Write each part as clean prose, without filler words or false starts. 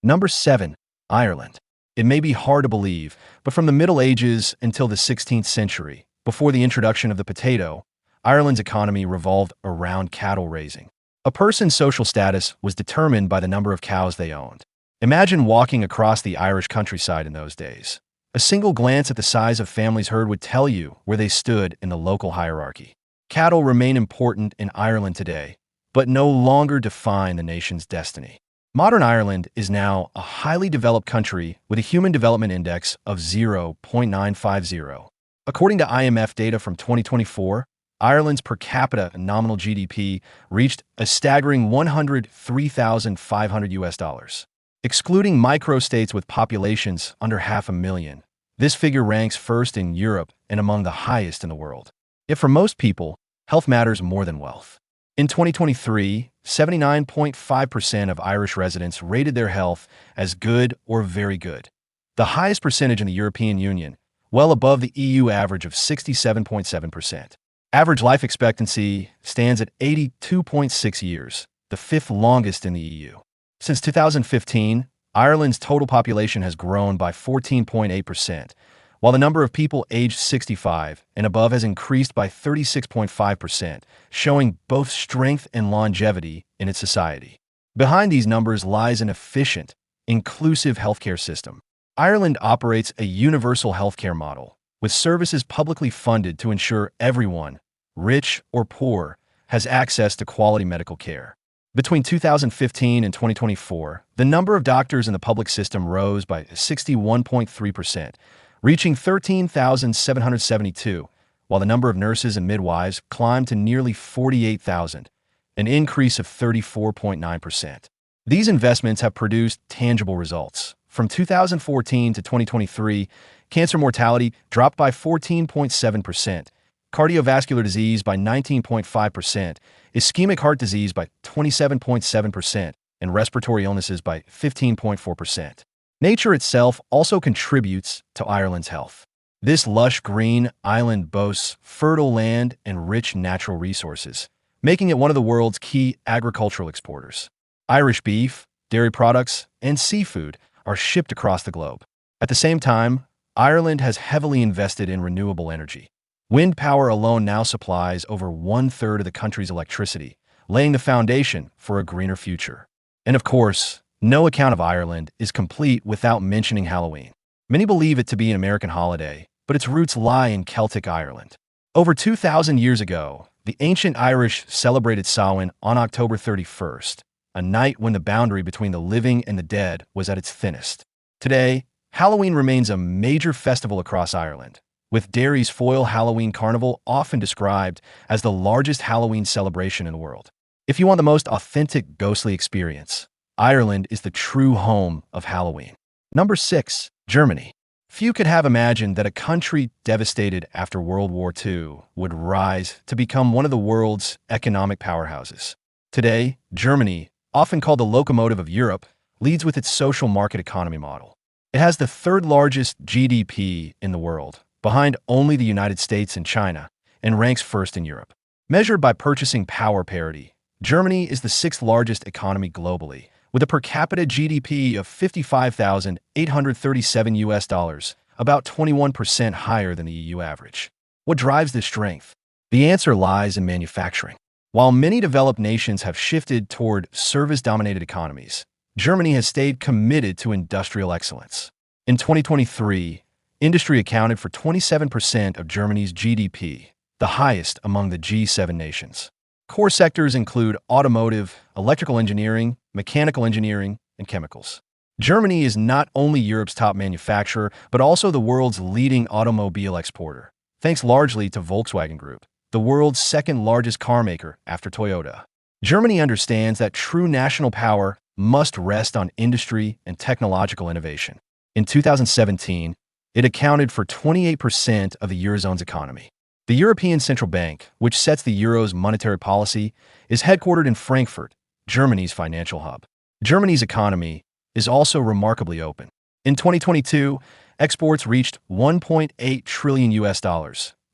Number 7. Ireland. It may be hard to believe, but from the Middle Ages until the 16th century, before the introduction of the potato, Ireland's economy revolved around cattle raising. A person's social status was determined by the number of cows they owned. Imagine walking across the Irish countryside in those days. A single glance at the size of family's herd would tell you where they stood in the local hierarchy. Cattle remain important in Ireland today, but no longer define the nation's destiny. Modern Ireland is now a highly developed country with a Human Development Index of 0.950. According to IMF data from 2024, Ireland's per capita nominal GDP reached a staggering $103,500. Excluding microstates with populations under 500,000, this figure ranks first in Europe and among the highest in the world. Yet for most people, health matters more than wealth. In 2023, 79.5% of Irish residents rated their health as good or very good, the highest percentage in the European Union, well above the EU average of 67.7%. Average life expectancy stands at 82.6 years, the fifth longest in the EU. Since 2015, Ireland's total population has grown by 14.8%, while the number of people aged 65 and above has increased by 36.5%, showing both strength and longevity in its society. Behind these numbers lies an efficient, inclusive healthcare system. Ireland operates a universal healthcare model, with services publicly funded to ensure everyone, rich or poor, has access to quality medical care. Between 2015 and 2024, the number of doctors in the public system rose by 61.3%, reaching 13,772, while the number of nurses and midwives climbed to nearly 48,000, an increase of 34.9%. These investments have produced tangible results. From 2014 to 2023, cancer mortality dropped by 14.7%, cardiovascular disease by 19.5%, ischemic heart disease by 27.7%, and respiratory illnesses by 15.4%. Nature itself also contributes to Ireland's health. This lush green island boasts fertile land and rich natural resources, making it one of the world's key agricultural exporters. Irish beef, dairy products, and seafood are shipped across the globe. At the same time, Ireland has heavily invested in renewable energy. Wind power alone now supplies over 1/3 of the country's electricity, laying the foundation for a greener future. And of course, no account of Ireland is complete without mentioning Halloween. Many believe it to be an American holiday, but its roots lie in Celtic Ireland. Over 2,000 years ago, the ancient Irish celebrated Samhain on October 31st, a night when the boundary between the living and the dead was at its thinnest. Today, Halloween remains a major festival across Ireland, with Derry's Foyle Halloween Carnival often described as the largest Halloween celebration in the world. If you want the most authentic ghostly experience, Ireland is the true home of Halloween. Number 6. Germany. Few could have imagined that a country devastated after World War II would rise to become one of the world's economic powerhouses. Today, Germany, often called the locomotive of Europe, leads with its social market economy model. It has the third largest GDP in the world, behind only the United States and China, and ranks first in Europe. Measured by purchasing power parity, Germany is the sixth largest economy globally, with a per capita GDP of $55,837, about 21% higher than the EU average. What drives this strength? The answer lies in manufacturing. While many developed nations have shifted toward service-dominated economies, Germany has stayed committed to industrial excellence. In 2023, industry accounted for 27% of Germany's GDP, the highest among the G7 nations. Core sectors include automotive, electrical engineering, mechanical engineering, and chemicals. Germany is not only Europe's top manufacturer, but also the world's leading automobile exporter, thanks largely to Volkswagen Group, the world's second largest car maker after Toyota. Germany understands that true national power must rest on industry and technological innovation. In 2017, it accounted for 28% of the Eurozone's economy. The European Central Bank, which sets the euro's monetary policy, is headquartered in Frankfurt, Germany's financial hub. Germany's economy is also remarkably open. In 2022, exports reached $1.8 trillion,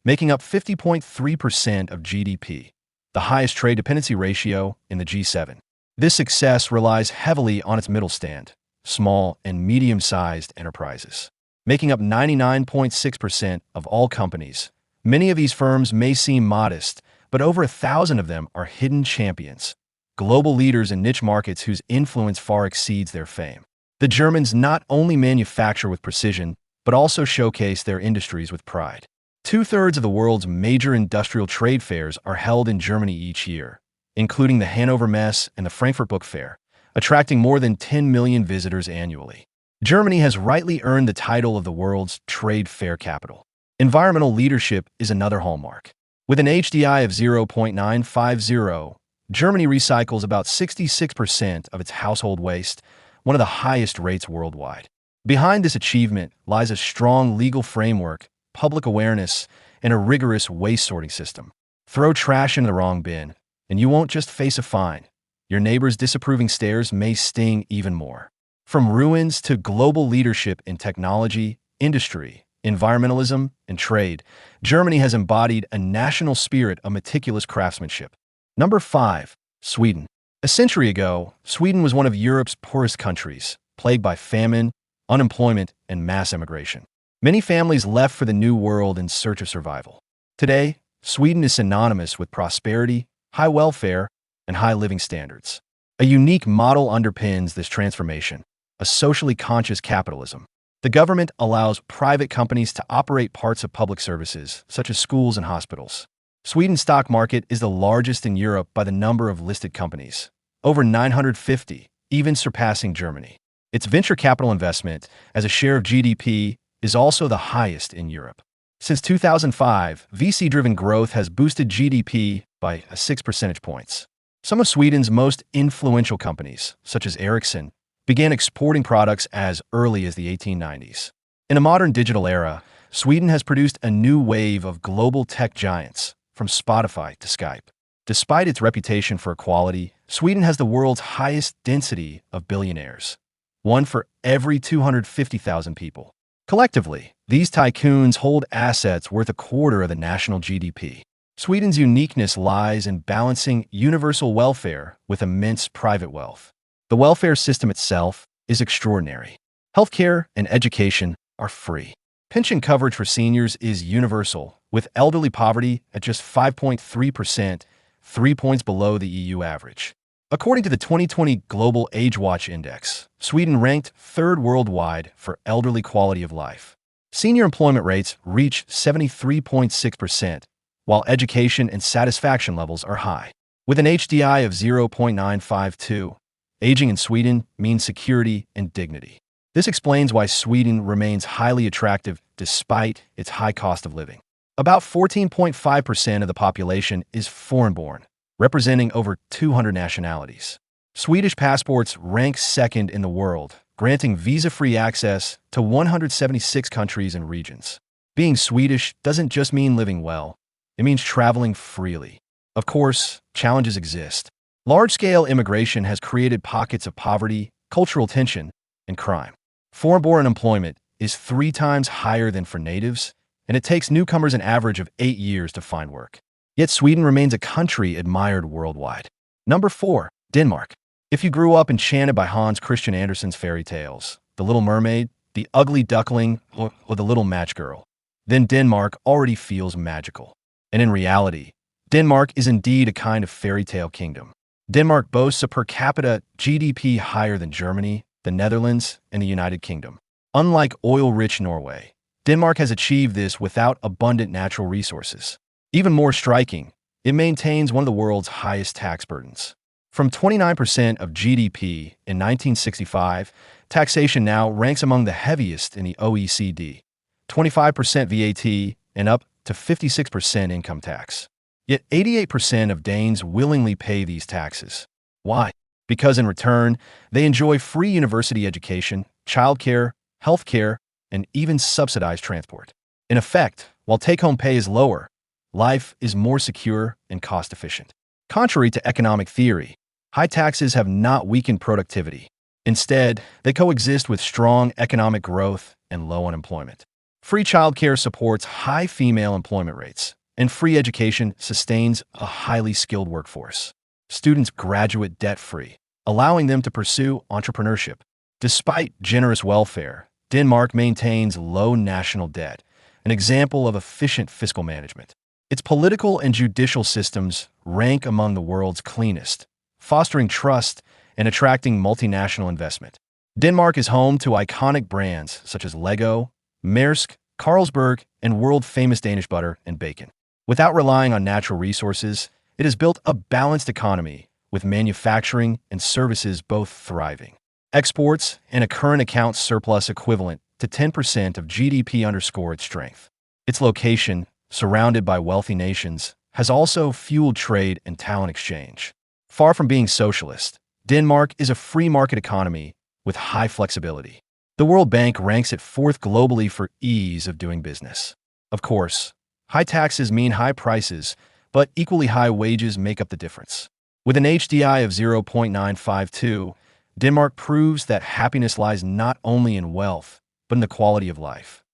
making up 50.3% of GDP, the highest trade dependency ratio in the G7. This success relies heavily on its middle stand, small, and medium-sized enterprises, making up 99.6% of all companies. Many of these firms may seem modest, but over 1,000 of them are hidden champions, global leaders in niche markets whose influence far exceeds their fame. The Germans not only manufacture with precision, but also showcase their industries with pride. Two-thirds of the world's major industrial trade fairs are held in Germany each year, including the Hanover Messe and the Frankfurt Book Fair, attracting more than 10 million visitors annually. Germany has rightly earned the title of the world's trade fair capital. Environmental leadership is another hallmark. With an HDI of 0.950, Germany recycles about 66% of its household waste, one of the highest rates worldwide. Behind this achievement lies a strong legal framework, public awareness, and a rigorous waste sorting system. Throw trash in the wrong bin, and you won't just face a fine. Your neighbor's disapproving stares may sting even more. From ruins to global leadership in technology, industry, environmentalism, and trade, Germany has embodied a national spirit of meticulous craftsmanship. Number 5. Sweden. A century ago, Sweden was one of Europe's poorest countries, plagued by famine, unemployment, and mass immigration. Many families left for the New World in search of survival. Today, Sweden is synonymous with prosperity, high welfare, and high living standards. A unique model underpins this transformation: a socially conscious capitalism. The government allows private companies to operate parts of public services, such as schools and hospitals. Sweden's stock market is the largest in Europe by the number of listed companies, over 950, even surpassing Germany. Its venture capital investment, as a share of GDP, is also the highest in Europe. Since 2005, VC-driven growth has boosted GDP by 6 percentage points. Some of Sweden's most influential companies, such as Ericsson, began exporting products as early as the 1890s. In a modern digital era, Sweden has produced a new wave of global tech giants, from Spotify to Skype. Despite its reputation for equality, Sweden has the world's highest density of billionaires, one for every 250,000 people. Collectively, these tycoons hold assets worth a quarter of the national GDP. Sweden's uniqueness lies in balancing universal welfare with immense private wealth. The welfare system itself is extraordinary. Healthcare and education are free. Pension coverage for seniors is universal, with elderly poverty at just 5.3%, 3 points below the EU average. According to the 2020 Global Age Watch Index, Sweden ranked third worldwide for elderly quality of life. Senior employment rates reach 73.6%, while education and satisfaction levels are high. With an HDI of 0.952, aging in Sweden means security and dignity. This explains why Sweden remains highly attractive despite its high cost of living. About 14.5% of the population is foreign-born, representing over 200 nationalities. Swedish passports rank second in the world, granting visa-free access to 176 countries and regions. Being Swedish doesn't just mean living well, it means traveling freely. Of course, challenges exist. Large-scale immigration has created pockets of poverty, cultural tension, and crime. Foreign-born unemployment is 3 times higher than for natives, and it takes newcomers an average of 8 years to find work. Yet Sweden remains a country admired worldwide. Number 4. Denmark. If you grew up enchanted by Hans Christian Andersen's fairy tales, The Little Mermaid, The Ugly Duckling, or The Little Match Girl, then Denmark already feels magical. And in reality, Denmark is indeed a kind of fairy tale kingdom. Denmark boasts a per capita GDP higher than Germany, the Netherlands, and the United Kingdom. Unlike oil-rich Norway, Denmark has achieved this without abundant natural resources. Even more striking, it maintains one of the world's highest tax burdens. From 29% of GDP in 1965, taxation now ranks among the heaviest in the OECD, 25% VAT and up to 56% income tax. Yet 88% of Danes willingly pay these taxes. Why? Because in return, they enjoy free university education, childcare, healthcare, and even subsidized transport. In effect, while take-home pay is lower, life is more secure and cost-efficient. Contrary to economic theory, high taxes have not weakened productivity. Instead, they coexist with strong economic growth and low unemployment. Free childcare supports high female employment rates, and free education sustains a highly skilled workforce. Students graduate debt-free, allowing them to pursue entrepreneurship. Despite generous welfare, Denmark maintains low national debt, an example of efficient fiscal management. Its political and judicial systems rank among the world's cleanest, fostering trust and attracting multinational investment. Denmark is home to iconic brands such as Lego, Maersk, Carlsberg, and world-famous Danish butter and bacon. Without relying on natural resources, it has built a balanced economy with manufacturing and services both thriving. Exports and a current account surplus equivalent to 10% of GDP underscore its strength. Its location, surrounded by wealthy nations, has also fueled trade and talent exchange. Far from being socialist, Denmark is a free market economy with high flexibility. The World Bank ranks it fourth globally for ease of doing business. Of course, high taxes mean high prices, but equally high wages make up the difference. With an HDI of 0.952, Denmark proves that happiness lies not only in wealth, but in the quality of life.